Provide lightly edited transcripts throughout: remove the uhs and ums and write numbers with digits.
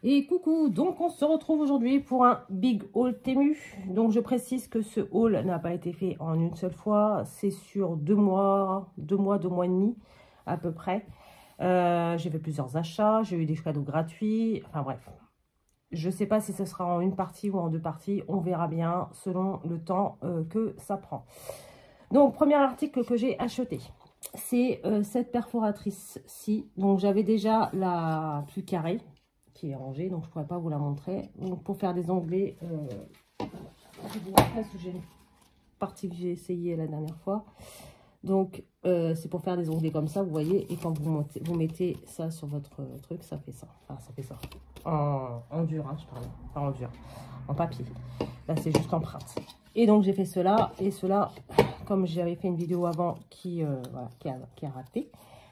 Et coucou, donc on se retrouve aujourd'hui pour un big haul Temu. Donc je précise que ce haul n'a pas été fait en une seule fois, c'est sur 2 mois et demi à peu près. J'ai fait plusieurs achats, j'ai eu des cadeaux gratuits, enfin bref. Je sais pas si ce sera en une partie ou en deux parties, on verra bien selon le temps que ça prend. Donc premier article que j'ai acheté, c'est cette perforatrice-ci. Donc j'avais déjà la plus carrée, qui est rangée, donc je ne pourrais pas vous la montrer. Donc pour faire des onglets, je vous montrerai ce que j'ai une partie que j'ai essayé la dernière fois. Donc c'est pour faire des onglets comme ça, vous voyez, et quand vous mettez ça sur votre truc, ça fait ça. Enfin, ça fait ça. En dur, hein, je parle. Pas en dur, en papier. Là, c'est juste empreinte. Et donc j'ai fait cela, et cela, comme j'avais fait une vidéo avant voilà, qui a raté.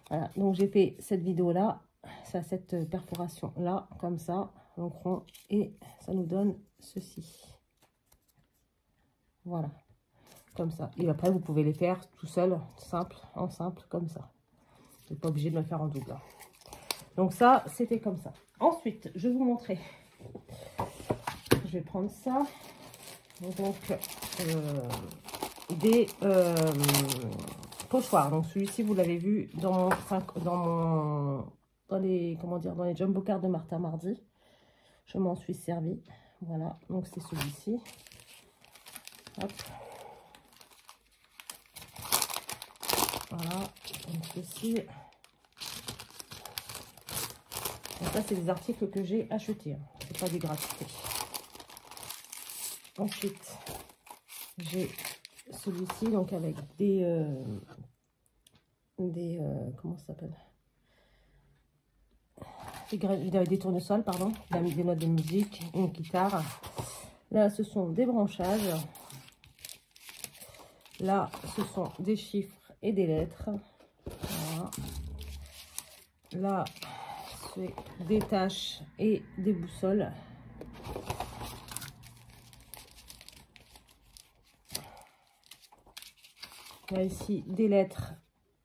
Voilà, donc j'ai fait cette vidéo-là. Ça, cette perforation là, comme ça, donc rond, et ça nous donne ceci. Voilà, comme ça. Et après, vous pouvez les faire tout seul, simple, en simple, comme ça. Vous n'êtes pas obligé de le faire en double. Donc ça, c'était comme ça. Ensuite, je vais vous montrer. Je vais prendre ça. Donc, des pochoirs. Donc celui-ci, vous l'avez vu dans les, comment dire, dans les jumbo cards de Martin Mardi. Je m'en suis servi. Voilà, donc c'est celui-ci. Hop. Voilà, donc ceci. Donc ça, c'est des articles que j'ai achetés. Hein. C'est pas des gratuités. Ensuite, j'ai celui-ci, donc avec comment ça s'appelle, des tournesols, pardon, des notes de musique, une guitare. Là, ce sont des branchages. Là, ce sont des chiffres et des lettres. Voilà. Là, c'est des tâches et des boussoles. Là, ici, des lettres,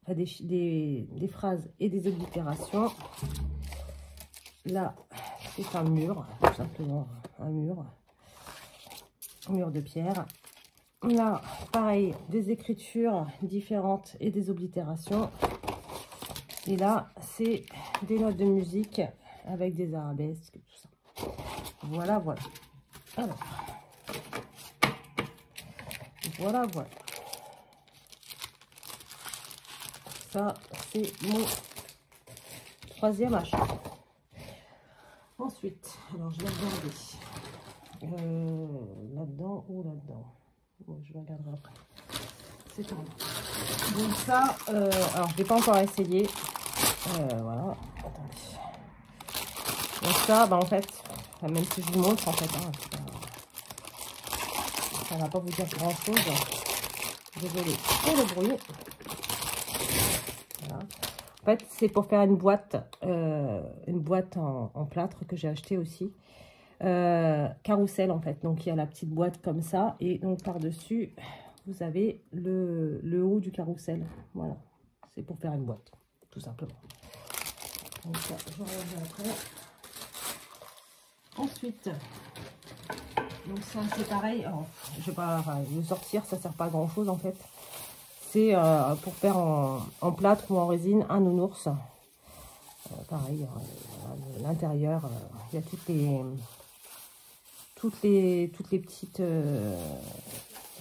des phrases et des oblitérations. Là, c'est un mur, tout simplement, un mur de pierre. Là, pareil, des écritures différentes et des oblitérations. Et là, c'est des notes de musique avec des arabesques, tout ça. Voilà, voilà. Alors, voilà. Ça, c'est mon troisième achat. Ensuite, alors je vais regarder là-dedans ou là-dedans. Bon, je vais regarder après. C'est en bas. Donc ça, alors je n'ai pas encore essayé. Voilà. Attendez. Donc ça, bah en fait, même si je vous montre, en fait, hein, ça va pas vous dire grand-chose. Désolée pour le bruit. Voilà. En fait, c'est pour faire une boîte en plâtre que j'ai acheté aussi. Carrousel, en fait. Donc, il y a la petite boîte comme ça. Et donc, par-dessus, vous avez le haut du carrousel. Voilà. C'est pour faire une boîte, tout simplement. Donc, ça, je reviens après. Ensuite, donc ça, c'est pareil. Alors, je vais pas le sortir, ça sert pas à grand-chose, en fait. C'est pour faire en plâtre ou en résine un nounours. Pareil, l'intérieur, il y a toutes les petites,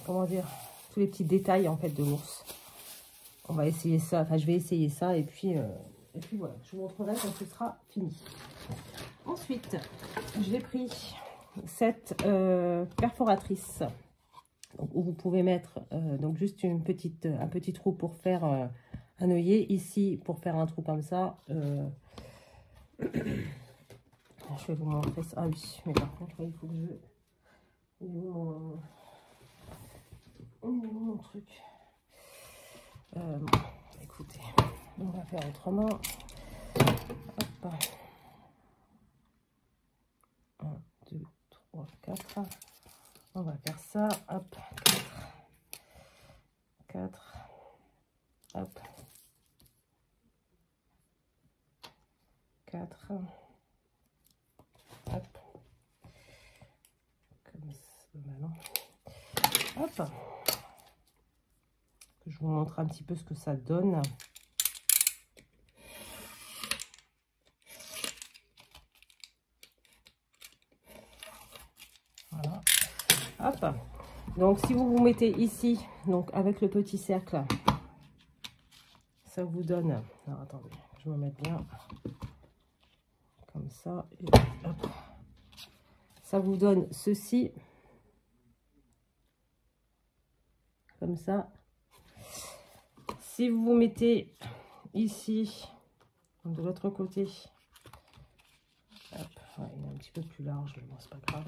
comment dire, tous les petits détails en fait de l'ours. On va essayer ça, enfin je vais essayer ça et puis voilà, je vous montrerai quand ce sera fini. Ensuite, j'ai pris cette perforatrice. Donc, où vous pouvez mettre donc juste un petit trou pour faire un œillet, ici pour faire un trou comme ça. Je vais vous montrer ça. Ah oui, mais par contre il faut que je mon truc. Bon, écoutez, on va faire autrement. Hop. 1, 2, 3, 4. On va faire ça. Hop, 4. Hop. 4. Hop. Je vous montre un petit peu ce que ça donne. Voilà. Hop. Donc, si vous vous mettez ici, donc avec le petit cercle, ça vous donne... Alors, attendez, je vais me mettre bien. Comme ça. Et hop. Ça vous donne ceci. Comme ça. Si vous vous mettez ici, de l'autre côté, hop, ouais, il est un petit peu plus large, mais bon, c'est pas grave.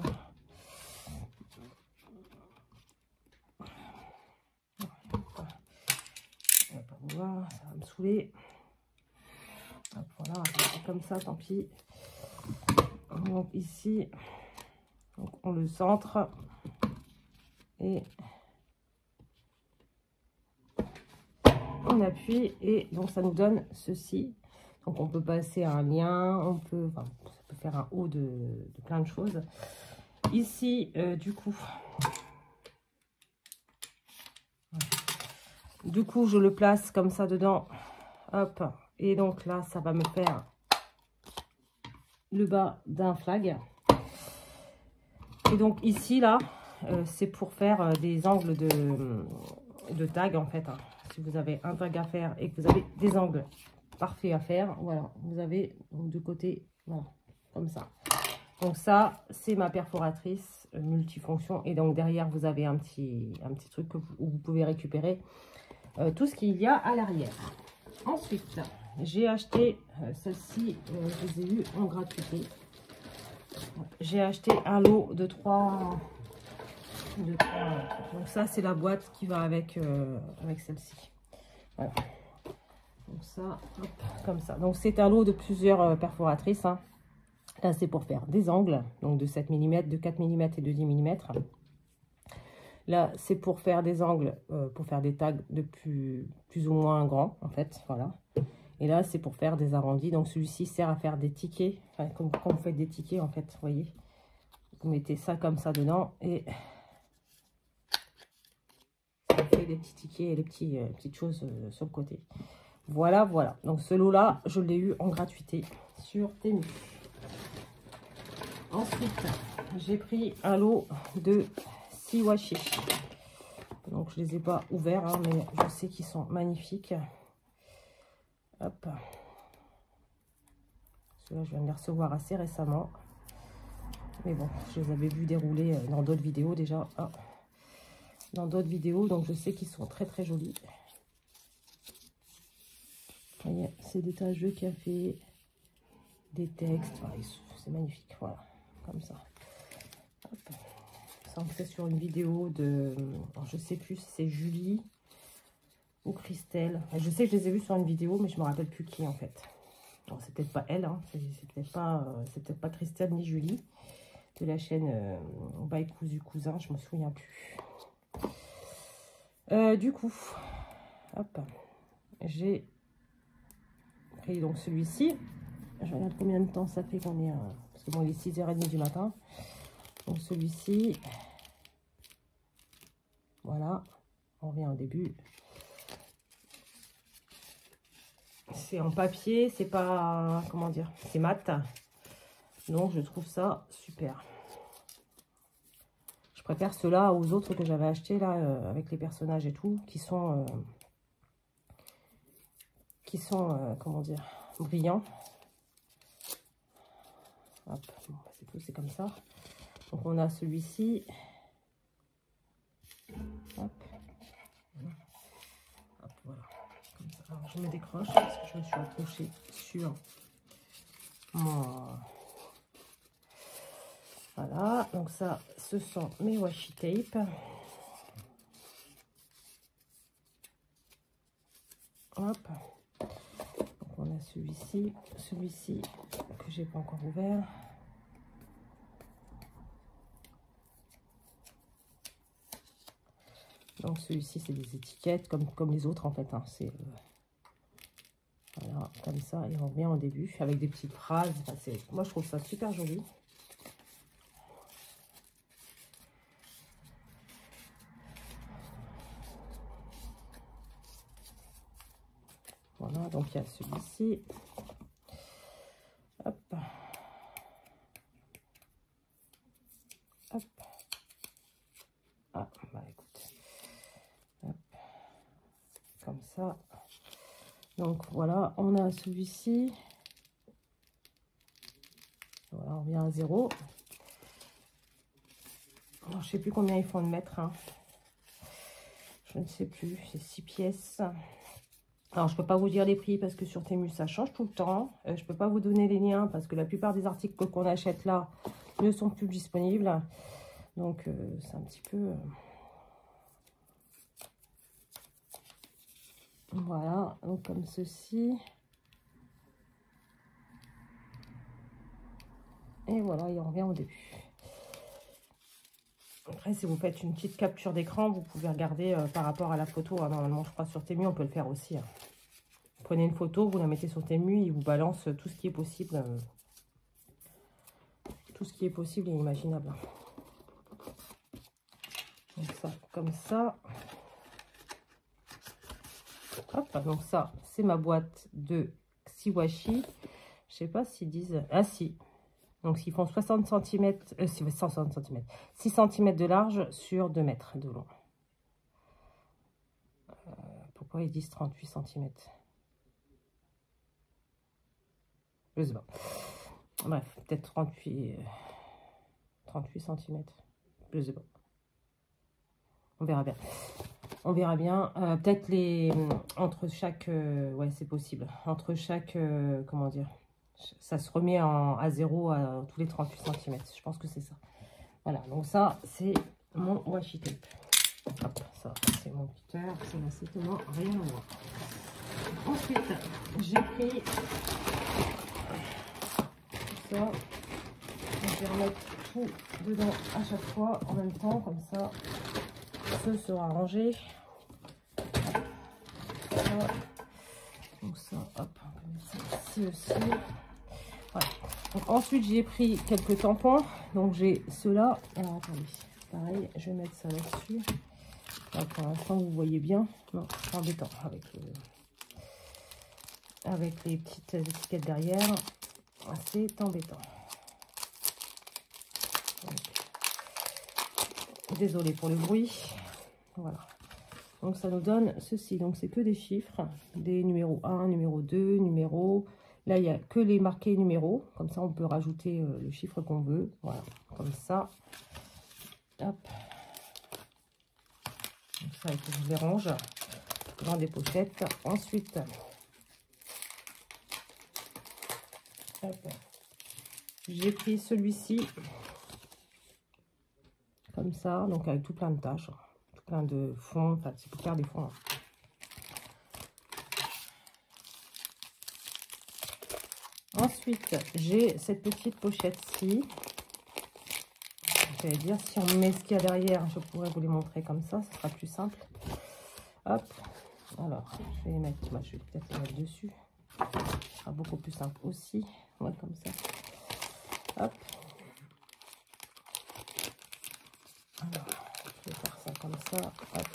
On va pas voir, ça va me saouler. Hop, voilà, comme ça, tant pis. Donc ici, donc on le centre et on appuie et donc ça nous donne ceci. Donc on peut passer un lien, on peut, enfin, ça peut faire un haut de plein de choses. Ici, du coup, je le place comme ça dedans. Hop, et donc là, ça va me faire le bas d'un flag. Et donc ici, là, c'est pour faire des angles de tag en fait. Hein. Si vous avez un tag à faire et que vous avez des angles parfaits à faire, voilà, vous avez donc de côté, voilà, comme ça. Donc ça, c'est ma perforatrice multifonction. Et donc derrière, vous avez un petit truc où vous pouvez récupérer tout ce qu'il y a à l'arrière. Ensuite, j'ai acheté celle-ci, je les ai eues en gratuité. J'ai acheté un lot de 3. Donc ça, c'est la boîte qui va avec, avec celle-ci. Voilà. Donc ça, hop, comme ça. Donc c'est un lot de plusieurs perforatrices. Hein. Là, c'est pour faire des angles, donc de 7 mm, de 4 mm et de 10 mm. Là, c'est pour faire des angles, pour faire des tags de plus ou moins grands, en fait. Voilà. Et là, c'est pour faire des arrondis. Donc celui-ci sert à faire des tickets. Enfin, comme quand vous faites des tickets, en fait, vous voyez. Vous mettez ça comme ça dedans et ça fait des petits tickets et des petites choses sur le côté. Voilà, voilà. Donc ce lot-là, je l'ai eu en gratuité sur Temu. Ensuite, j'ai pris un lot de 6 washi. Donc je les ai pas ouverts, hein, mais je sais qu'ils sont magnifiques. Hop. Ceux-là, je viens de les recevoir assez récemment. Mais bon, je les avais vus dérouler dans d'autres vidéos déjà. Ah. Dans d'autres vidéos, donc je sais qu'ils sont très très jolis. Vous voyez, c'est des tageux qui a fait des textes. Enfin, c'est magnifique, voilà, comme ça. Hop. Ça, on fait sur une vidéo de, alors, je sais plus si c'est Julie ou Christelle. Je sais que je les ai vus sur une vidéo, mais je me rappelle plus qui en fait. C'est peut-être pas elle, hein. C'est peut-être pas Christelle ni Julie de la chaîne By Cousu Cousin, je me souviens plus. Du coup, hop, j'ai pris donc celui-ci. Je regarde combien de temps ça fait qu'on est, parce que bon, il est 6h30 du matin. Donc celui-ci, voilà, on revient au début. C'est en papier, c'est pas, comment dire, c'est mat. Donc je trouve ça super. Je préfère ceux-là aux autres que j'avais achetés là, avec les personnages et tout, qui sont comment dire, brillants. Hop, bon, c'est tout, c'est comme ça. Donc on a celui-ci. Hop. Hop, voilà. Comme ça. Alors je me décroche parce que je me suis accrochée sur mon... Voilà, donc ça, ce sont mes washi tape. Hop. Donc on a celui-ci que j'ai pas encore ouvert. Donc celui-ci, c'est des étiquettes comme les autres en fait. Hein. C'est voilà, comme ça, et on revient au début avec des petites phrases. Enfin, moi, je trouve ça super joli. Voilà, donc il y a celui-ci. Hop. Hop. Ah, bah écoute. Hop. Comme ça. Donc voilà, on a celui-ci. Voilà, on revient à 0. Alors, je sais plus combien il faut le mettre. Hein. Je ne sais plus. C'est 6 pièces. Alors, je peux pas vous dire les prix parce que sur Temu, ça change tout le temps. Je peux pas vous donner les liens parce que la plupart des articles qu'on achète là ne sont plus disponibles. Donc, c'est un petit peu... Voilà, donc comme ceci. Et voilà, il en revient au début. Après, si vous faites une petite capture d'écran, vous pouvez regarder par rapport à la photo. Hein. Normalement, je crois sur Temu, on peut le faire aussi. Hein. Prenez une photo, vous la mettez sur Temu, il vous balance tout ce qui est possible. Tout ce qui est possible et imaginable. Donc ça, comme ça. Hop, donc ça, c'est ma boîte de Xiwashi. Je sais pas s'ils disent... Ah si. Donc, ils font 60 cm, 160 cm, 6 cm de large sur 2 mètres de long. Pourquoi ils disent 38 cm? Je sais pas. Bref, peut-être 38 cm. Je sais pas. On verra bien. On verra bien. Peut-être les... Entre chaque... ouais, c'est possible. Entre chaque... comment dire? Ça se remet à 0 à tous les 38 cm. Je pense que c'est ça. Voilà. Donc ça, c'est mon washi tape. Hop, ça, c'est mon cutter. Ça n'a strictement rien à voir. Ensuite, j'ai pris ça. Je vais remettre tout dedans à chaque fois en même temps. Comme ça, ce sera rangé. Voilà. Donc ça, hop, on peut mettre ça ici aussi. Voilà. Donc ensuite, j'ai pris quelques tampons. Donc j'ai ceux-là. Alors attendez, pareil, je vais mettre ça là-dessus. Là, pour l'instant, vous voyez bien. Non, c'est embêtant avec les petites étiquettes derrière. C'est embêtant. Désolée pour le bruit. Voilà. Donc ça nous donne ceci. Donc c'est que des chiffres, des numéros 1, numéro 2, numéro. Là, il n'y a que les marqués numéros. Comme ça, on peut rajouter le chiffre qu'on veut. Voilà, comme ça. Hop. Donc ça, il faut que je les range dans des pochettes. Ensuite, j'ai pris celui-ci. Comme ça, donc avec tout plein de tâches. Tout plein de fonds. Enfin, c'est pour faire des fonds. Ensuite, j'ai cette petite pochette-ci. J'allais dire, si on met ce qu'il y a derrière, je pourrais vous les montrer comme ça. Ce sera plus simple. Hop. Alors, je vais les mettre. Bah, je vais peut-être les mettre dessus. Ce sera beaucoup plus simple aussi. Ouais, comme ça. Hop. Alors, je vais faire ça comme ça. Hop.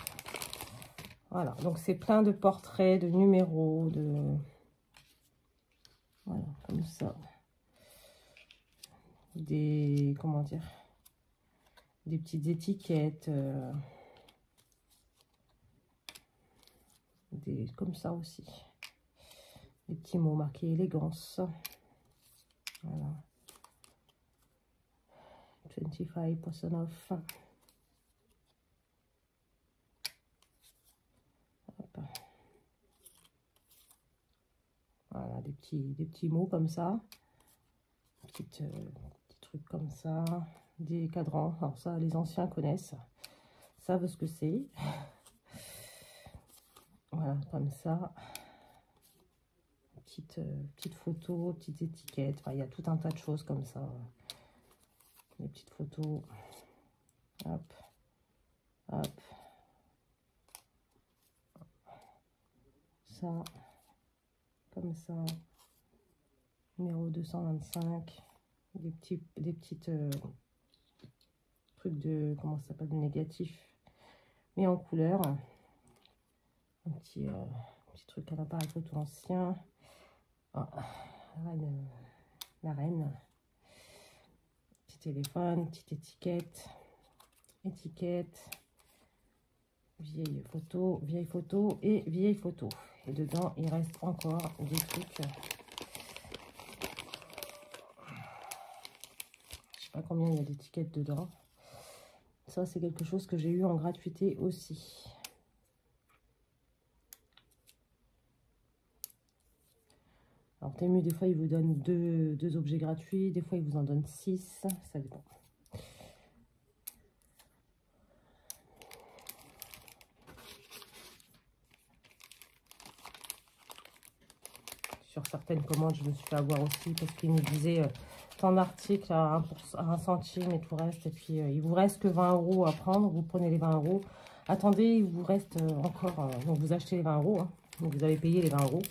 Voilà. Donc, c'est plein de portraits, de numéros, de... Voilà, comme ça. Des... Comment dire? Des petites étiquettes. Comme ça aussi. Des petits mots marqués élégance. Voilà. 25% off. Hop. Voilà, des petits mots comme ça. Petits trucs comme ça. Des cadrans. Alors ça, les anciens connaissent. Savent ce que c'est. Voilà, comme ça. Petites photos, petites étiquettes. Enfin, il y a tout un tas de choses comme ça. Des petites photos. Hop. Hop. Ça. Comme ça. Numéro 225. Des petites trucs de... Comment ça s'appelle? De négatif. Mais en couleur. Petit truc à l'appareil photo ancien. Oh, la reine. Petit téléphone, petite étiquette. Étiquette. Vieille photo et vieille photo. Et dedans, il reste encore des trucs. Je sais pas combien il y a d'étiquettes dedans. Ça, c'est quelque chose que j'ai eu en gratuité aussi. Alors, Temu, des fois, il vous donne deux objets gratuits. Des fois, il vous en donne 6. Ça dépend. Sur certaines commandes, je me suis fait avoir aussi parce qu'il nous disait tant d'articles à 1 centime et tout le reste. Et puis, il vous reste que 20 € à prendre. Vous prenez les 20 €. Attendez, il vous reste encore... donc, vous achetez les 20 €. Hein, donc, vous avez payé les 20 €.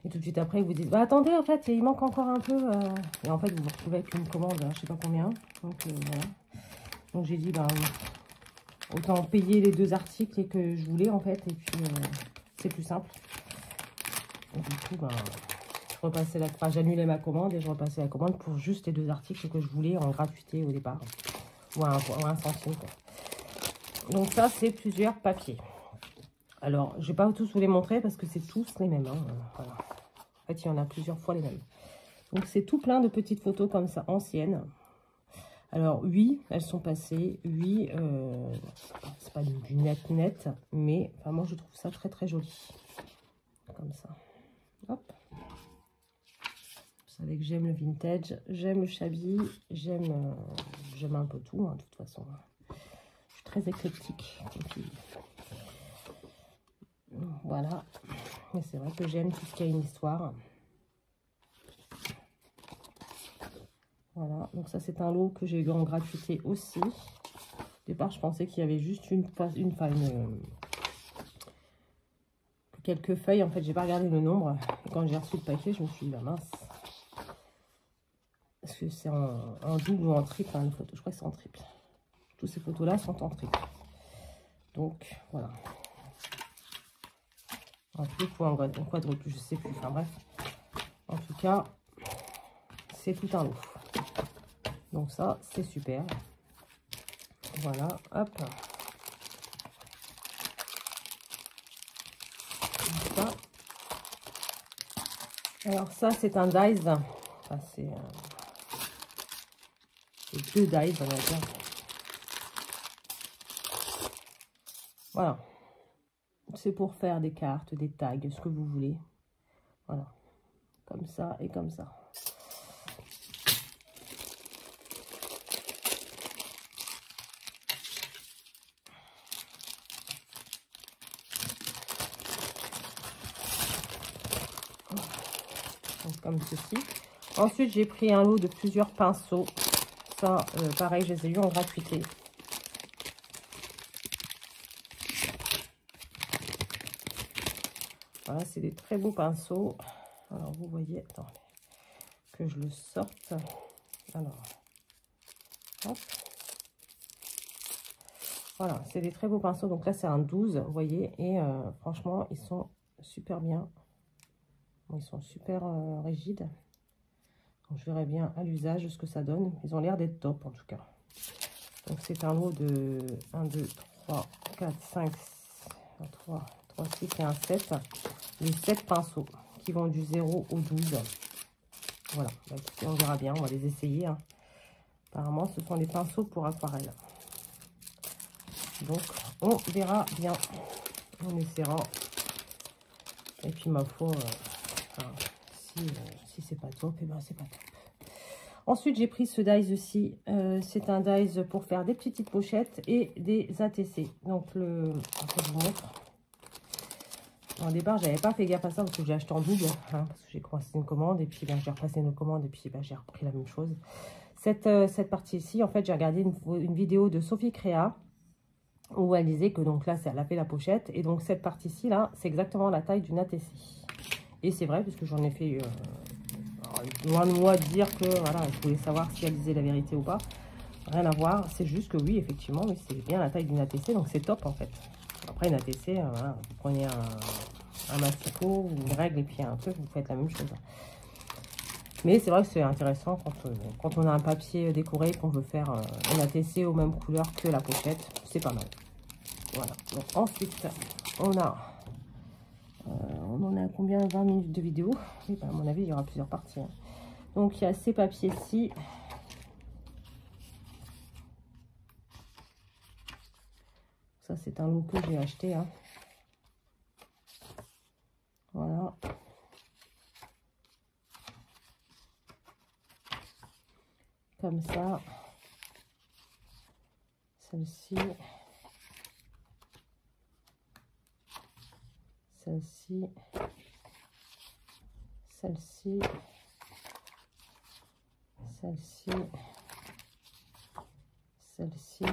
Et tout de suite après, ils vous disent, bah, attendez, en fait, il manque encore un peu. Et en fait, vous vous retrouvez avec une commande, je sais pas combien. Donc, voilà. Donc, j'ai dit, bah, autant payer les 2 articles que je voulais, en fait. Et puis, c'est plus simple. Et du coup, bah, je repassais j'annulais ma commande et je repassais la commande pour juste les 2 articles que je voulais en gratuité au départ. Ou à 1 centime, quoi. Donc, ça, c'est plusieurs papiers. Alors, je ne vais pas tous vous les montrer parce que c'est tous les mêmes. Hein. Voilà. En fait, il y en a plusieurs fois les mêmes. Donc, c'est tout plein de petites photos comme ça, anciennes. Alors, oui, elles sont passées. Oui, c'est pas du net, mais enfin, moi, je trouve ça très, très joli. Comme ça. Hop. Vous savez que j'aime le vintage, j'aime le shabby, j'aime un peu tout, hein, de toute façon. Je suis très éclectique. Voilà. Mais c'est vrai que j'aime tout ce qui a une histoire. Voilà. Donc ça, c'est un lot que j'ai eu en gratuité aussi. Au départ, je pensais qu'il y avait juste quelques feuilles. En fait, j'ai pas regardé le nombre. Et quand j'ai reçu le paquet, je me suis dit, bah mince. Est-ce que c'est en double ou en triple, hein, les photos? Je crois que c'est en triple. Toutes ces photos-là sont en triple. Donc, voilà. En triple ou en quadruple, je sais plus. Enfin, bref. En tout cas, c'est tout un lot. Donc, ça, c'est super. Voilà. Hop. Ça. Alors, ça, c'est un dies. Enfin, c'est... 2 dies, on va dire. Voilà. C'est pour faire des cartes, des tags, ce que vous voulez. Voilà. Comme ça et comme ça. Donc, comme ceci. Ensuite, j'ai pris un lot de plusieurs pinceaux. Ça, pareil, je les ai eu en gratuité. Voilà, c'est des très beaux pinceaux. Alors, vous voyez, attendez, que je le sorte. Alors, hop. Voilà, c'est des très beaux pinceaux. Donc là, c'est un 12, vous voyez. Et franchement, ils sont super bien. Ils sont super rigides. Donc, je verrai bien à l'usage ce que ça donne. Ils ont l'air d'être top, en tout cas. Donc, c'est un lot de 1, 2, 3, 4, 5, 3, 6 et un 7. Les 7 pinceaux qui vont du 0 au 12. Voilà. Bah, écoutez, on verra bien. On va les essayer. Hein. Apparemment, ce sont des pinceaux pour aquarelle. Donc, on verra bien. On essaiera. Et puis, ma foi, si c'est pas top, et ben c'est pas top. Ensuite, j'ai pris ce dies aussi. C'est un dies pour faire des petites pochettes et des ATC. Donc, après, je vous montre. Au départ, j'avais pas fait gaffe à ça parce que j'ai acheté en double. Hein, parce que j'ai commencé une commande et puis ben, j'ai repassé une commande et puis ben, j'ai repris la même chose. Cette partie-ci, en fait, j'ai regardé une vidéo de Sophie Créa où elle disait que donc là, elle a fait la pochette. Et donc, cette partie-ci, là, c'est exactement la taille d'une ATC. Et c'est vrai, puisque j'en ai fait... loin de moi de dire que, voilà, je voulais savoir si elle disait la vérité ou pas. Rien à voir. C'est juste que oui, effectivement, oui, c'est bien la taille d'une ATC. Donc, c'est top, en fait. Après, une ATC, voilà, vous prenez un massicot ou une règle et puis un truc, vous faites la même chose. Mais c'est vrai que c'est intéressant quand on a un papier décoré, qu'on veut faire un ATC aux mêmes couleurs que la pochette. C'est pas mal. Voilà. Donc, ensuite, on en a combien? 20 minutes de vidéo. Oui, bah, à mon avis, il y aura plusieurs parties. Hein. Donc, il y a ces papiers-ci. Ça, c'est un lot que j'ai acheté. Hein. Voilà. Comme ça. Celle-ci. Celle-ci. Celle-ci. Celle-ci. Celle-ci.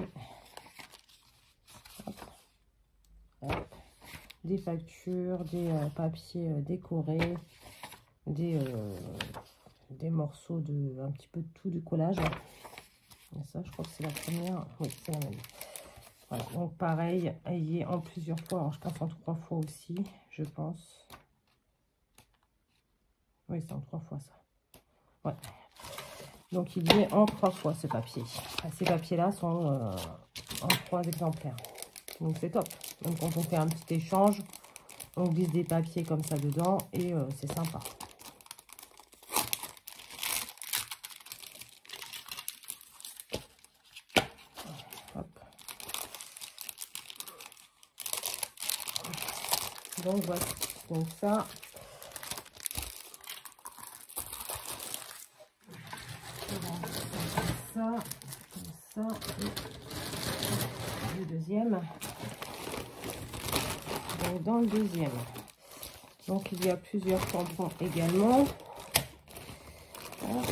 Des factures, des papiers décorés, des morceaux de un petit peu de tout du collage. Et ça, je crois que c'est la première. Oui, c'est la même. Voilà, donc pareil, ayez en plusieurs fois. Alors, je pense en 3 fois aussi, je pense. Oui, c'est en 3 fois ça. Ouais. Donc, il est en 3 fois ce papier. Ces papiers-là sont en 3 exemplaires. Donc, c'est top. Donc, quand on fait un petit échange, on glisse des papiers comme ça dedans et c'est sympa. Hop. Donc, voilà. Donc, ça. Ça. Et le deuxième. Donc, dans le deuxième. Donc, il y a plusieurs tampons également. Voilà.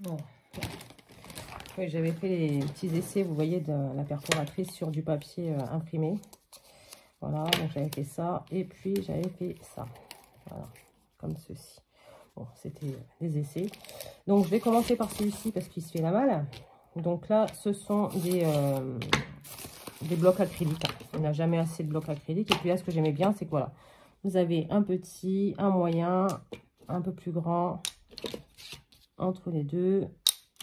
Bon. Oui, j'avais fait les petits essais, vous voyez, de la perforatrice sur du papier imprimé. Voilà, donc j'avais fait ça. Et puis, j'avais fait ça. Voilà, comme ceci. Bon, c'était des essais. Donc, je vais commencer par celui-ci parce qu'il se fait la malle. Donc là, ce sont des blocs acryliques. On n'a jamais assez de blocs acryliques. Et puis là, ce que j'aimais bien, c'est que voilà, vous avez un petit, un moyen, un peu plus grand, entre les deux,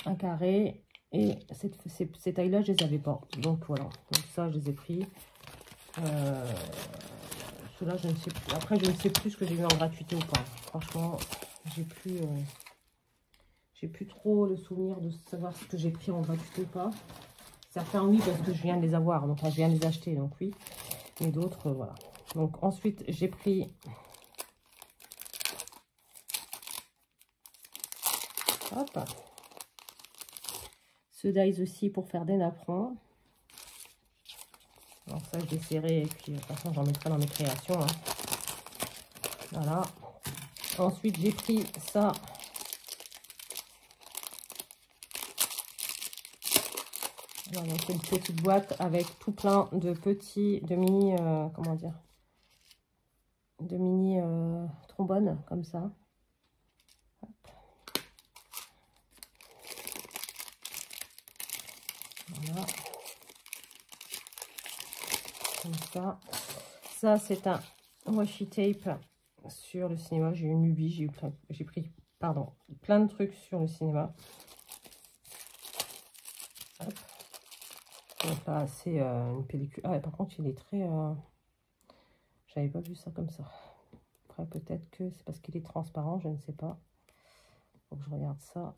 un carré. Et ces tailles-là, je les avais pas. Donc voilà, donc ça, je les ai pris. Ceux-là, je ne sais plus. Après, je ne sais plus ce que j'ai eu en gratuité ou pas. Franchement, j'ai plus trop le souvenir de savoir ce que j'ai pris en gratuité ou pas. Certains, oui, parce que je viens de les avoir. Donc, je viens de les acheter, donc oui. Mais d'autres, voilà. Donc, ensuite, j'ai pris... Hop. Ce dies aussi pour faire des napperons. Alors ça, je vais serrer et puis de toute façon, j'en mettrai dans mes créations. Hein. Voilà. Ensuite, j'ai pris ça. Voilà, c'est une petite boîte avec tout plein de petits, de mini, comment dire, de mini trombones comme ça. Hop. Voilà. Comme ça. Ça, c'est un washi tape sur le cinéma. J'ai eu une lubie, j'ai pris, pardon, plein de trucs sur le cinéma. Hop. Donc là, c'est une pellicule. Ah, par contre, il est très... J'avais pas vu ça comme ça. Après, peut-être que c'est parce qu'il est transparent, je ne sais pas. Faut que je regarde ça.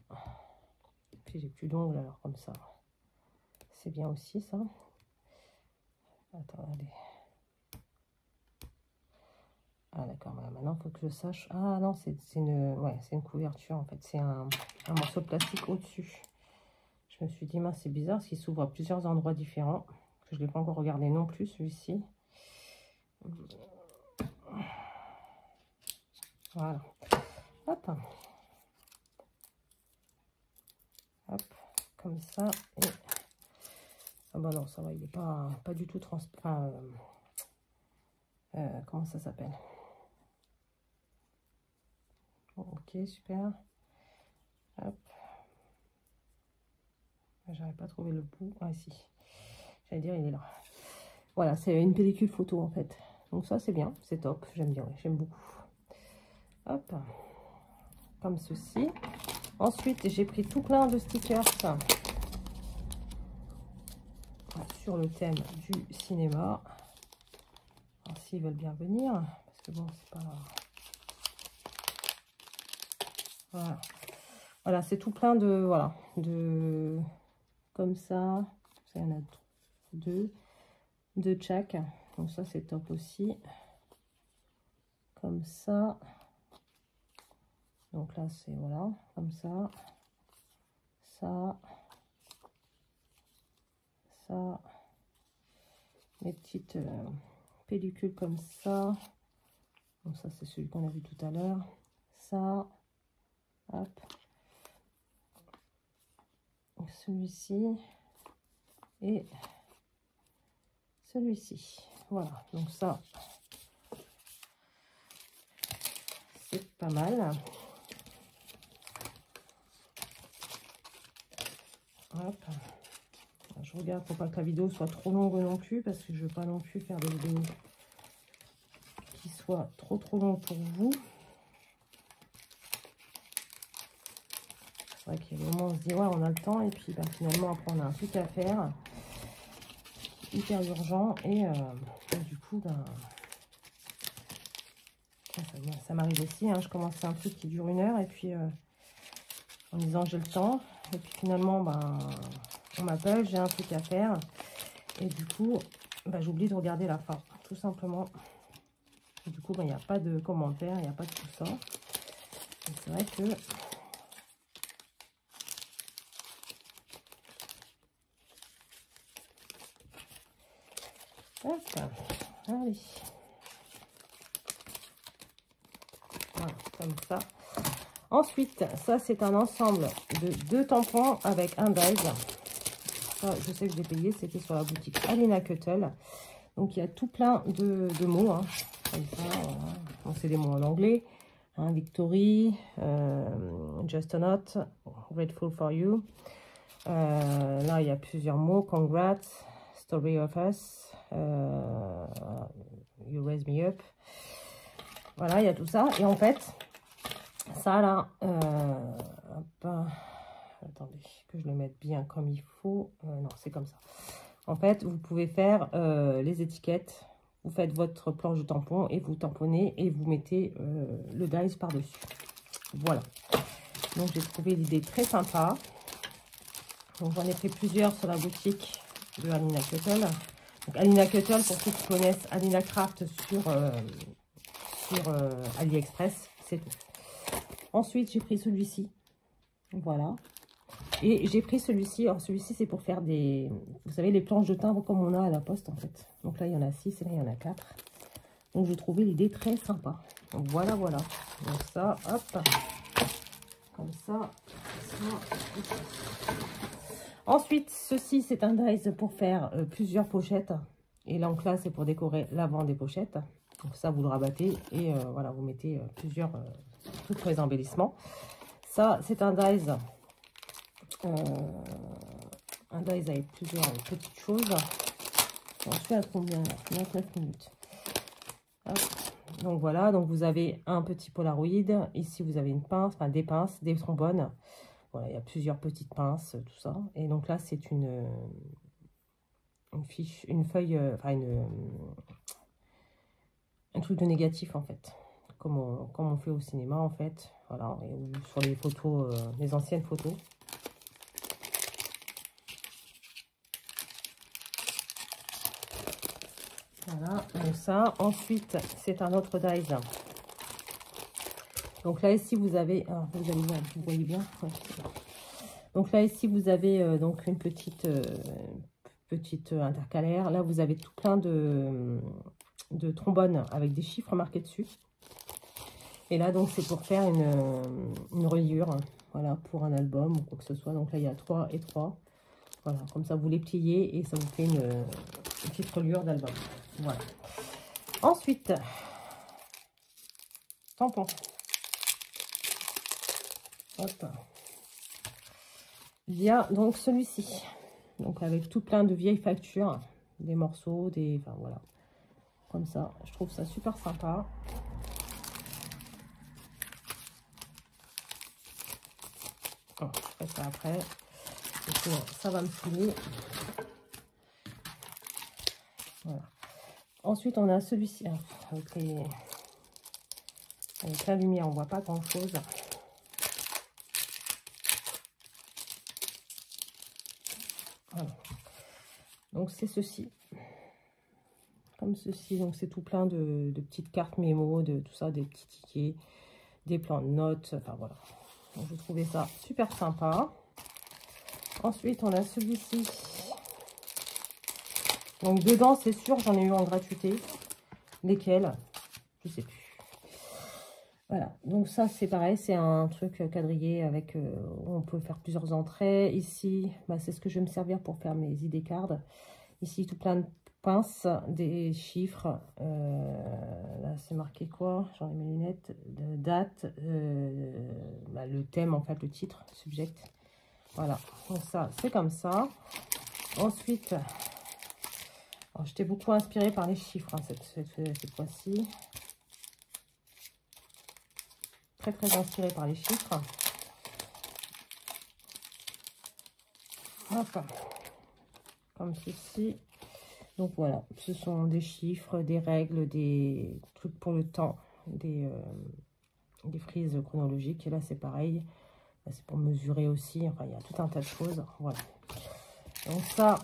Puis j'ai plus d'ongles, alors comme ça. C'est bien aussi, ça. Attends, allez. Ah, d'accord. Maintenant, il faut que je sache. Ah, non, c'est une couverture, en fait. C'est un morceau de plastique au-dessus. Je me suis dit, mince, c'est bizarre, parce qu'il s'ouvre à plusieurs endroits différents. Que je ne l'ai pas encore regardé non plus, celui-ci. Voilà. Hop. Hop. Comme ça. Et... Ah bah non, ça va, il n'est pas du tout transparent. Comment ça s'appelle? Ok, super. Hop. J'arrive pas à trouver le bout. Ah si, j'allais dire il est là. Voilà, c'est une pellicule photo en fait. Donc ça c'est bien, c'est top, j'aime bien, j'aime beaucoup. Hop, comme ceci. Ensuite j'ai pris tout plein de stickers sur le thème du cinéma. Alors s'ils veulent bien venir, parce que bon c'est pas... Voilà, voilà c'est tout plein de... Voilà, de... Comme ça, il y en a deux de chaque. Donc ça c'est top aussi. Comme ça. Donc là c'est voilà, comme ça. Ça. Ça. Mes petites pellicules comme ça. Donc ça c'est celui qu'on a vu tout à l'heure. Ça. Hop. Celui-ci. Et celui-ci. Voilà. Donc ça. C'est pas mal. Hop. Je regarde pour pas que la vidéo soit trop longue non plus, parce que je veux pas non plus faire des vidéos qui soient trop longues pour vous. C'est vrai qu'il y a des moments où on se dit ouais on a le temps et puis ben, finalement après on a un truc à faire hyper urgent et du coup ben, ça m'arrive aussi, hein, je commence un truc qui dure 1 heure et puis en disant j'ai le temps et puis finalement ben, on m'appelle, j'ai un truc à faire et du coup ben, j'oublie de regarder la fin tout simplement. Et du coup ben, il n'y a pas de commentaires, il n'y a pas de tout ça. C'est vrai que hop, allez. Voilà, comme ça. Ensuite, ça c'est un ensemble de 2 tampons avec un dies. Ça, je sais que j'ai payé, c'était sur la boutique Alina Cuttle. Donc il y a tout plein de mots, hein, comme ça. Voilà. Bon, c'est des mots en anglais. Hein, Victory, Just a Note, Grateful for You. Là, il y a plusieurs mots. Congrats, Story of Us, You Raise Me Up. Voilà, il y a tout ça. Et en fait, ça là, attendez, que je le mette bien comme il faut. Non, c'est comme ça. En fait, vous pouvez faire les étiquettes. Vous faites votre planche de tampon et vous tamponnez et vous mettez le dies par-dessus. Voilà. Donc, j'ai trouvé l'idée très sympa. Donc, j'en ai fait plusieurs sur la boutique de Alina Cuttle. Donc, Alina Cuttle, pour ceux qui connaissent Alina Craft sur AliExpress, c'est tout. Ensuite, j'ai pris celui-ci. Voilà. Et j'ai pris celui-ci. Alors, celui-ci, c'est pour faire des... Vous savez, les planches de timbre comme on a à la poste, en fait. Donc là, il y en a 6 et là, il y en a 4. Donc, j'ai trouvé l'idée très sympa. Donc, voilà, voilà. Donc, ça, hop. Comme ça. Ensuite, ceci, c'est un dies pour faire plusieurs pochettes. Et donc là, c'est pour décorer l'avant des pochettes. Donc ça, vous le rabattez et voilà, vous mettez plusieurs trucs pour les embellissements. Ça, c'est un dies avec plusieurs petites choses. On fait à combien? 29 minutes. Hop. Donc voilà, donc vous avez un petit Polaroid. Ici, vous avez une pince, enfin des pinces, des trombones. Voilà, il y a plusieurs petites pinces, tout ça. Et donc là, c'est une fiche, une feuille, enfin un truc de négatif en fait, comme on fait au cinéma en fait, voilà, ou sur les photos, les anciennes photos. Voilà, donc ça. Ensuite, c'est un autre dies. Donc là ici vous avez, alors, vous voyez bien. Ouais, donc là ici vous avez donc une petite intercalaire. Là vous avez tout plein de trombones avec des chiffres marqués dessus. Et là donc c'est pour faire une reliure, voilà, pour un album ou quoi que ce soit. Donc là il y a 3 et 3. Voilà, comme ça vous les pliez et ça vous fait une petite reliure d'album. Voilà. Ensuite, tampon. Hop. Il y a donc celui-ci. Donc avec tout plein de vieilles factures, des morceaux, des... Enfin voilà. Comme ça. Je trouve ça super sympa. Bon, je ferai ça après. Et sinon, ça va me saouler. Voilà. Ensuite, on a celui-ci. Avec la lumière, on voit pas grand-chose. Voilà. Donc, c'est ceci. Comme ceci. Donc, c'est tout plein de petites cartes mémo, de tout ça, des petits tickets, des plans de notes. Enfin, voilà. Donc, je trouvais ça super sympa. Ensuite, on a celui-ci. Donc, dedans, c'est sûr, j'en ai eu en gratuité. Lesquels? Je sais plus. Voilà. Donc, ça, c'est pareil. C'est un truc quadrillé avec... on peut faire plusieurs entrées. Ici, bah, c'est ce que je vais me servir pour faire mes ID cards. Ici, tout plein de pinces, des chiffres. Là, c'est marqué quoi? J'en ai mes lunettes. De date. Bah, le thème, en fait, le titre, subject. Voilà. Donc, ça, c'est comme ça. Ensuite... j'étais beaucoup inspirée par les chiffres hein, cette fois-ci. Très, très inspirée par les chiffres. Hop. Comme ceci. Donc voilà, ce sont des chiffres, des règles, des trucs pour le temps, des frises chronologiques. Et là, c'est pareil. C'est pour mesurer aussi. Enfin, il y a tout un tas de choses. Voilà. Donc ça...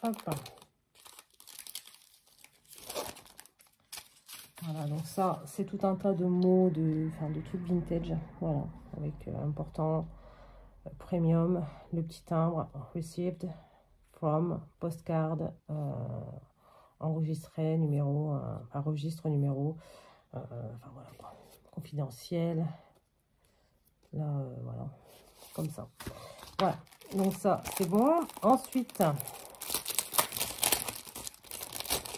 Hop. Voilà, donc ça, c'est tout un tas de mots, de trucs vintage. Voilà, avec important, premium, le petit timbre, received, from, postcard, enregistré, numéro, enfin, registre numéro, enfin voilà quoi, confidentiel. Là, voilà, comme ça. Voilà, donc ça, c'est bon. Ensuite...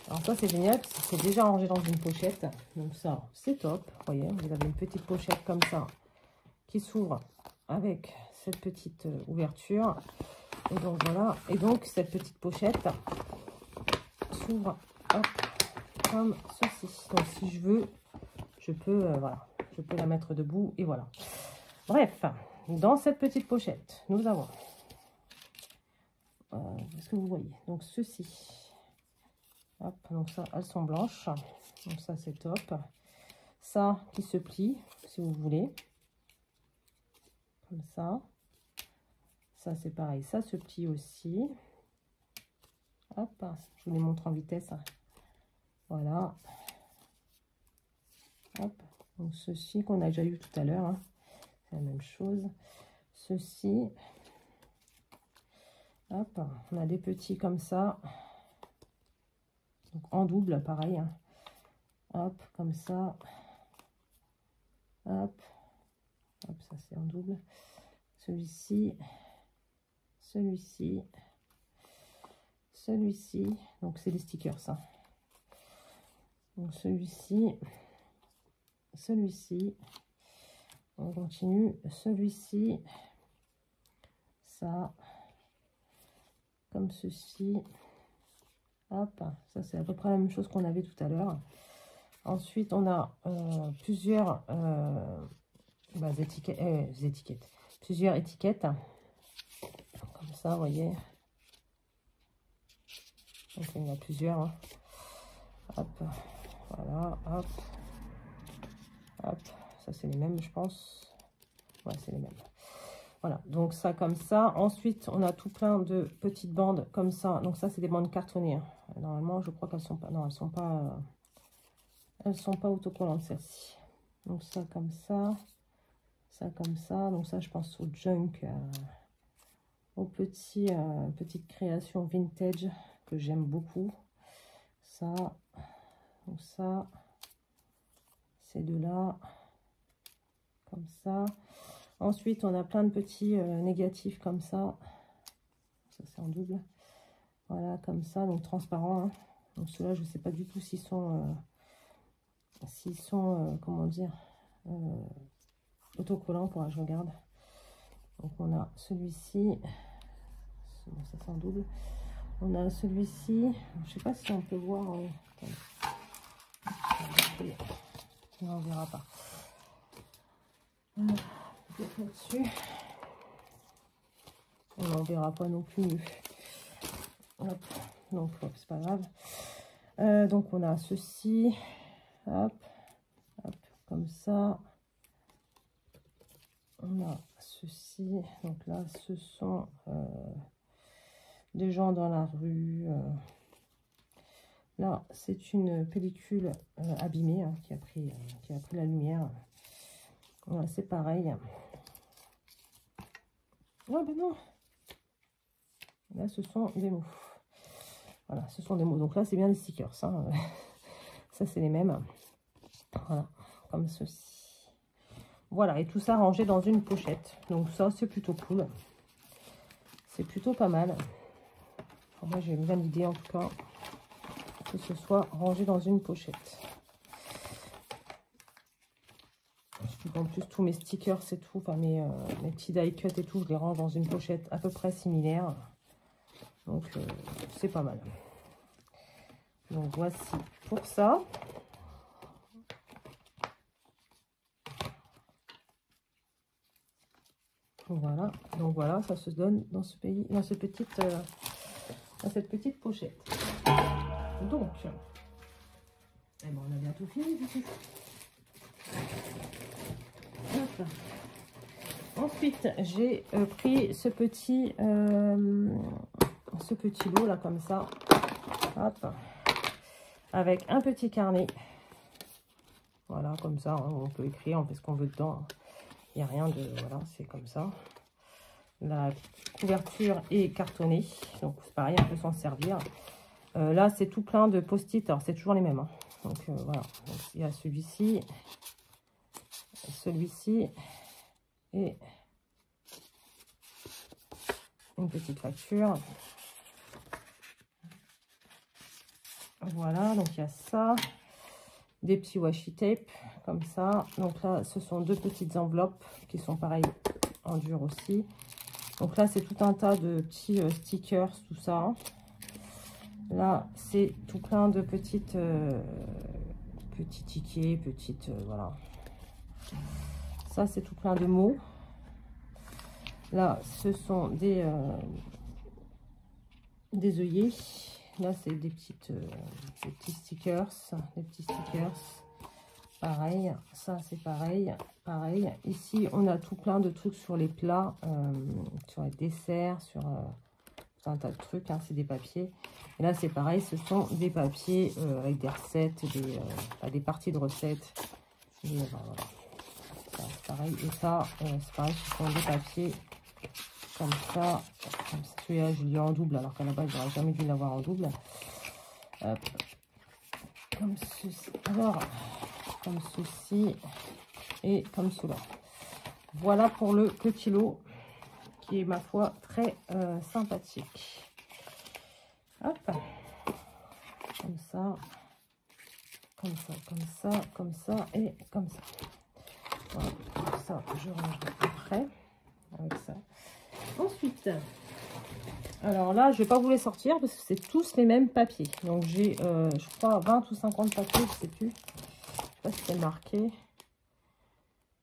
Alors ça c'est génial, c'est déjà rangé dans une pochette, donc ça c'est top. Vous voyez, vous avez une petite pochette comme ça qui s'ouvre avec cette petite ouverture. Et donc voilà, et donc cette petite pochette s'ouvre comme ceci. Donc si je veux, je peux, voilà, je peux la mettre debout et voilà. Bref, dans cette petite pochette, nous avons, est-ce que vous voyez, donc ceci. Hop, donc ça, elles sont blanches. Donc ça, c'est top. Ça qui se plie, si vous voulez. Comme ça. Ça, c'est pareil. Ça se plie aussi. Hop, je vous les montre en vitesse. Voilà. Hop. Donc ceci qu'on a déjà eu tout à l'heure. Hein. C'est la même chose. Ceci. Hop, on a des petits comme ça. Donc en double, pareil. Hein. Hop, comme ça. Hop. Hop, ça c'est en double. Celui-ci. Celui-ci. Celui-ci. Donc c'est des stickers, ça. Donc celui-ci. Celui-ci. On continue. Celui-ci. Ça. Comme ceci. Hop, ça c'est à peu près la même chose qu'on avait tout à l'heure. Ensuite, on a plusieurs étiquettes. Plusieurs étiquettes. Comme ça, vous voyez. Donc, il y en a plusieurs. Hein. Hop, voilà, hop. Hop, ça c'est les mêmes, je pense. Ouais, c'est les mêmes. Voilà, donc ça comme ça. Ensuite, on a tout plein de petites bandes comme ça. Donc ça, c'est des bandes cartonnées. Hein. Normalement, je crois qu'elles sont pas... Non, elles sont pas autocollantes, celles-ci. Donc ça comme ça. Ça comme ça. Donc ça, je pense au junk, aux petites créations vintage que j'aime beaucoup. Ça, donc ça. Ces deux-là. Comme ça. Ensuite, on a plein de petits négatifs comme ça. Ça, c'est en double. Voilà, comme ça, donc transparent. Hein. Donc, ceux-là, je ne sais pas du tout s'ils sont s'ils sont, comment dire, autocollants. Pour je regarde. Donc on a celui-ci, bon, ça c'est en double. On a celui-ci, je sais pas si on peut voir. Non, on verra pas. Là-dessus. On verra pas non plus. Hop. Donc c'est pas grave. Donc on a ceci. Hop, hop, comme ça. On a ceci. Donc là, ce sont des gens dans la rue. Là, c'est une pellicule abîmée, hein, qui a pris la lumière. Voilà, c'est pareil. Oh ben non. Là, ce sont des mots. Voilà, ce sont des mots. Donc là, c'est bien des stickers. Hein. Ça, c'est les mêmes. Voilà, comme ceci. Voilà, et tout ça rangé dans une pochette. Donc ça, c'est plutôt cool. C'est plutôt pas mal. Enfin, moi, j'ai bien l'idée, en tout cas, que ce soit rangé dans une pochette. En plus, tous mes stickers, c'est tout. Enfin, mes petits die cut et tout, je les range dans une pochette à peu près similaire. Donc, c'est pas mal. Donc, voici pour ça. Voilà. Donc, voilà, ça se donne dans ce pays, dans cette petite pochette. Donc, eh ben, on a bientôt fini, du coup. Hop. Ensuite, j'ai pris ce petit lot là, comme ça. Hop. Avec un petit carnet. Voilà, comme ça, hein, on peut écrire, on fait ce qu'on veut dedans. Il n'y a rien de... Voilà, c'est comme ça. La couverture est cartonnée. Donc, c'est pareil, on peut s'en servir. Là, c'est tout plein de post-it. Alors, c'est toujours les mêmes. Hein. Donc, voilà. Donc, il y a celui-ci. Celui-ci. Et une petite facture. Voilà, donc il y a ça. Des petits washi tape, comme ça. Donc là, ce sont deux petites enveloppes qui sont pareilles en dur aussi. Donc là, c'est tout un tas de petits stickers, tout ça. Là, c'est tout plein de petits tickets, voilà. Ça, c'est tout plein de mots. Là, ce sont des œillets. Là, c'est des petits stickers. Des petits stickers. Pareil. Ça, c'est pareil. Pareil. Ici, on a tout plein de trucs sur les plats, sur les desserts, sur tout un tas de trucs. Hein, c'est des papiers. Et là, c'est pareil. Ce sont des papiers avec des recettes, des parties de recettes. Et, voilà. C'est pareil. Et ça, c'est pareil. Ce sont des papiers comme ça. Celui-là, je l'ai en double, alors qu'à la base, j'aurais jamais dû l'avoir en double. Hop. Comme ceci. Alors, comme ceci. Et comme cela. Voilà pour le petit lot, qui est, ma foi, très sympathique. Hop. Comme ça. Comme ça, comme ça, comme ça et comme ça. Voilà. Ça, je rangerai après. Avec ça. Ensuite, alors là, je vais pas vous les sortir parce que c'est tous les mêmes papiers. Donc j'ai, je crois, 20 ou 50 papiers, je sais plus. Je sais pas si c'est marqué.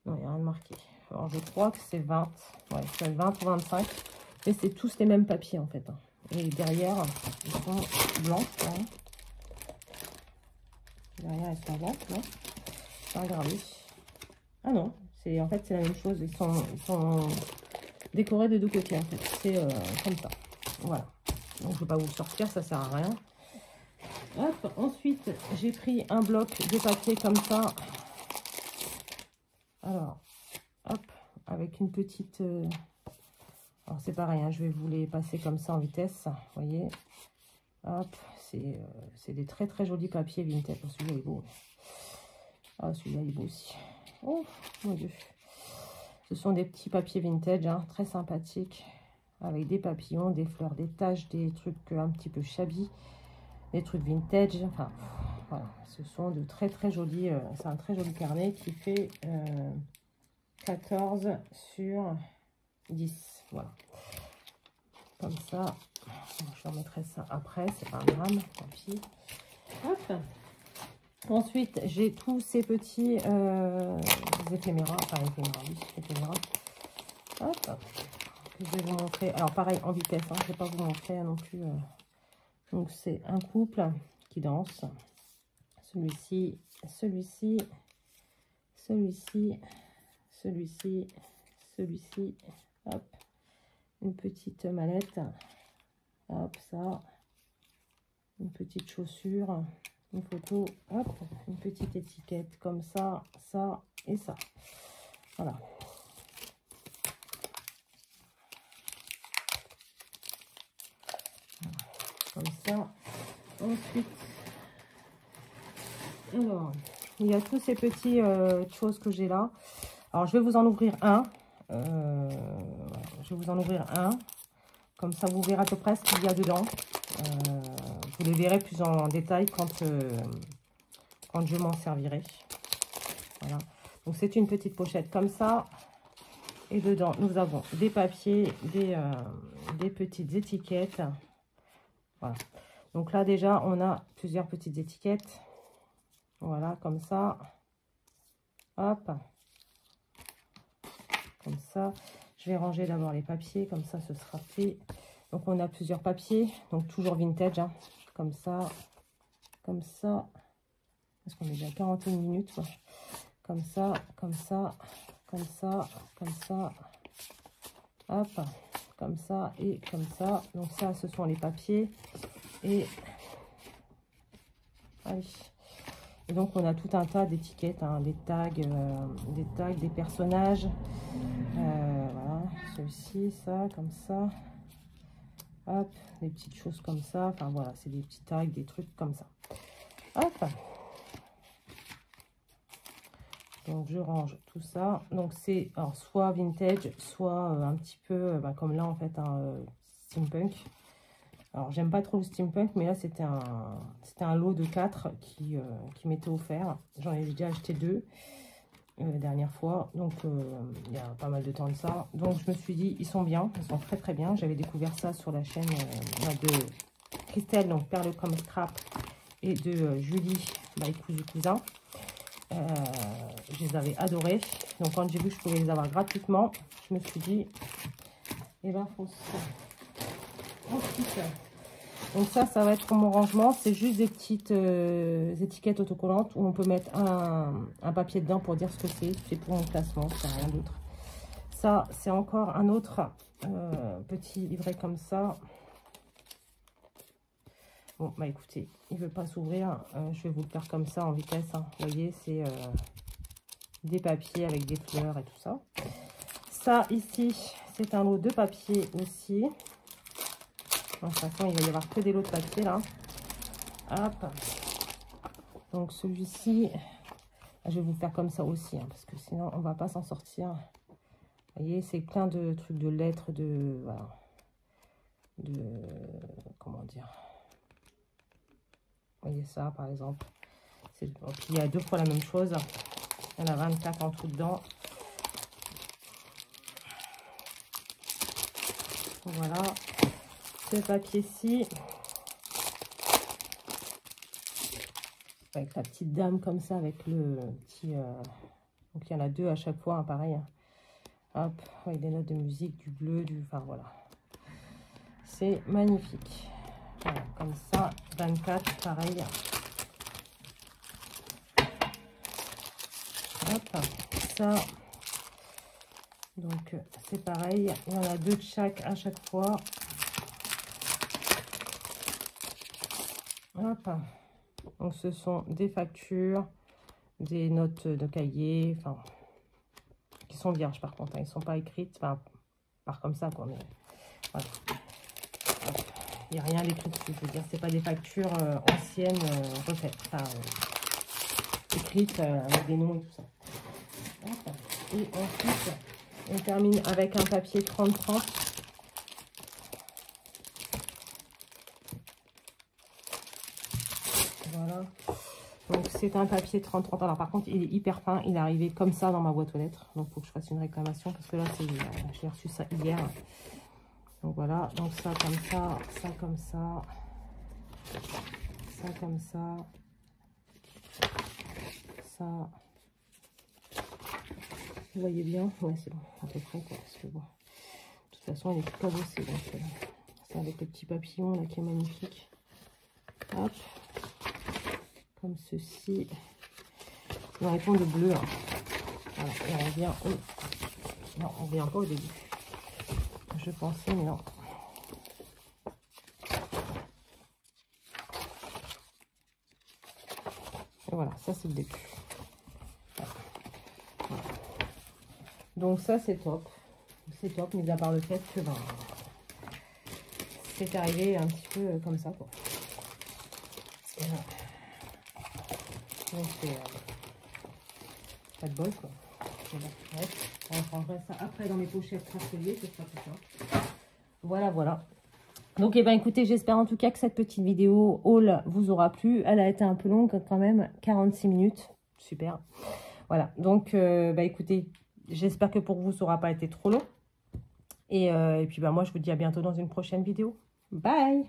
Non, il n'y a rien de marqué. Alors je crois que c'est 20. Ouais, c'est 20 ou 25. Mais c'est tous les mêmes papiers en fait. Et derrière, ils sont blancs. Hein. Derrière, ils sont blancs. Non, c'est regardez. Ah non, en fait, c'est la même chose. Ils sont décorés des deux côtés en fait. C'est comme ça. Voilà. Donc, je ne vais pas vous le sortir, ça sert à rien. Hop. Ensuite, j'ai pris un bloc de papier comme ça. Alors, hop, avec une petite... Alors, c'est pareil, hein, je vais vous les passer comme ça en vitesse. Vous voyez. Hop, c'est des très très jolis papiers vintage. Celui-là est beau. Ah, celui-là est beau aussi. Oh, mon Dieu. Ce sont des petits papiers vintage, hein, très sympathiques. Avec des papillons, des fleurs, des taches, des trucs un petit peu shabby. des trucs vintage. Enfin, voilà, ce sont de très très jolis. C'est un très joli carnet qui fait 14 sur 10. Voilà. Comme ça. Je remettrai ça après, c'est pas un drame, tant pis. Hop. Ensuite, j'ai tous ces petits éphéméras. Enfin, éphéméras, oui, éphéméras. Hop. Je vais vous montrer. Alors, pareil, en vitesse, hein, je ne vais pas vous montrer non plus. Donc, c'est un couple qui danse. Celui-ci, celui-ci, celui-ci, celui-ci, celui-ci. Hop. Une petite mallette. Hop, ça. Une petite chaussure. Une photo. Hop. Une petite étiquette comme ça, ça et ça. Voilà. Comme ça. Ensuite, alors, il y a tous ces petits choses que j'ai là. Alors, je vais vous en ouvrir un. Je vais vous en ouvrir un. Comme ça, vous verrez à peu près ce qu'il y a dedans. Vous les verrez plus en détail quand je m'en servirai. Voilà. Donc, c'est une petite pochette comme ça. Et dedans, nous avons des papiers, des petites étiquettes. Voilà. Donc là, déjà, on a plusieurs petites étiquettes. Voilà, comme ça. Hop. Comme ça. Je vais ranger d'abord les papiers, comme ça, ce sera fait. Donc, on a plusieurs papiers. Donc, toujours vintage, hein. Comme ça. Comme ça. Parce qu'on est déjà à 41 minutes. Ouais. Comme ça, comme ça, comme ça, comme ça. Hop. Comme ça et comme ça. Donc, ça, ce sont les papiers. Et donc, on a tout un tas d'étiquettes, hein, des tags, des personnages. Voilà, ceci, ça, comme ça. Hop, des petites choses comme ça. Enfin, voilà, c'est des petits tags, des trucs comme ça. Hop. Donc, je range tout ça. Donc, c'est soit vintage, soit un petit peu, comme là, en fait, un steampunk. Alors, j'aime pas trop le steampunk, mais là, c'était un lot de 4 qui m'était offert. J'en ai déjà acheté 2 la dernière fois. Donc, il y a pas mal de temps de ça. Donc, je me suis dit, ils sont bien. Ils sont très, très bien. J'avais découvert ça sur la chaîne de Christelle, donc Perle comme Scrap, et de Julie, Cousu Cousin. Je les avais adorés. Donc, quand j'ai vu que je pouvais les avoir gratuitement, je me suis dit, eh ben, faut ça. Ensuite, donc ça va être pour mon rangement. C'est juste des petites étiquettes autocollantes où on peut mettre un papier dedans pour dire ce que c'est. C'est pour mon classement, c'est rien d'autre. Ça, c'est encore un autre petit livret comme ça. Bon, bah écoutez, il ne veut pas s'ouvrir. Je vais vous le faire comme ça en vitesse. Hein. Vous voyez, c'est des papiers avec des fleurs et tout ça. Ça, ici, c'est un lot de papier aussi. De toute façon, il va y avoir que des lots de papier là. Hop. Donc celui-ci, je vais vous faire comme ça aussi, hein, parce que sinon on va pas s'en sortir. Vous voyez, c'est plein de trucs, de lettres, voilà, comment dire. Vous voyez ça par exemple. Donc, il y a 2 fois la même chose. Il y en a 24 en tout dedans. Voilà. Ce papier-ci, avec la petite dame comme ça, avec le petit... donc, il y en a 2 à chaque fois, hein, pareil. Hein. Hop, avec des notes de musique, du bleu, enfin, voilà. C'est magnifique. Voilà, comme ça, 24, pareil. Hop, ça... Donc, c'est pareil. Il y en a 2 de chaque à chaque fois. Hop. Donc, ce sont des factures, des notes de cahier, enfin, qui sont vierges par contre. Hein, ils ne sont pas écrites, enfin, par comme ça, quoi. Mais voilà. Il n'y a rien d'écrit dessus. Je veux dire, c'est pas des factures anciennes, refaites, enfin, écrites avec des noms et tout ça. Hop. Et ensuite, on termine avec un papier 30-30. Voilà. Donc, c'est un papier 30-30. Alors, par contre, il est hyper fin. Il est arrivé comme ça dans ma boîte aux lettres. Donc, il faut que je fasse une réclamation parce que là, j'ai reçu ça hier. Donc, voilà. Donc, ça comme ça, ça comme ça, ça comme ça, ça. Vous voyez bien? Ouais, c'est bon, à peu près, quoi. Parce que bon, de toute façon, elle est tout cabossée. Donc, c'est avec le petit papillon là qui est magnifique. Hop. Comme ceci. Il va répondre de bleu. Hein. Voilà, et on revient au... Non, on revient pas au début. Je pensais, mais non. Et voilà, ça c'est le début. Voilà. Voilà. Donc ça c'est top. C'est top, mis à part le fait que ben, c'est arrivé un petit peu comme ça, quoi. Et voilà. Donc pas de bol, quoi. Bon, bref, on prendrait ça après dans mes pochettes râteliers, c'est pas tout ça. Voilà, voilà. Donc, eh ben, écoutez, j'espère en tout cas que cette petite vidéo haul vous aura plu. Elle a été un peu longue quand même, 46 minutes. Super. Voilà, donc, bah, écoutez, j'espère que pour vous, ça n'aura pas été trop long. Et puis, bah, moi, je vous dis à bientôt dans une prochaine vidéo. Bye!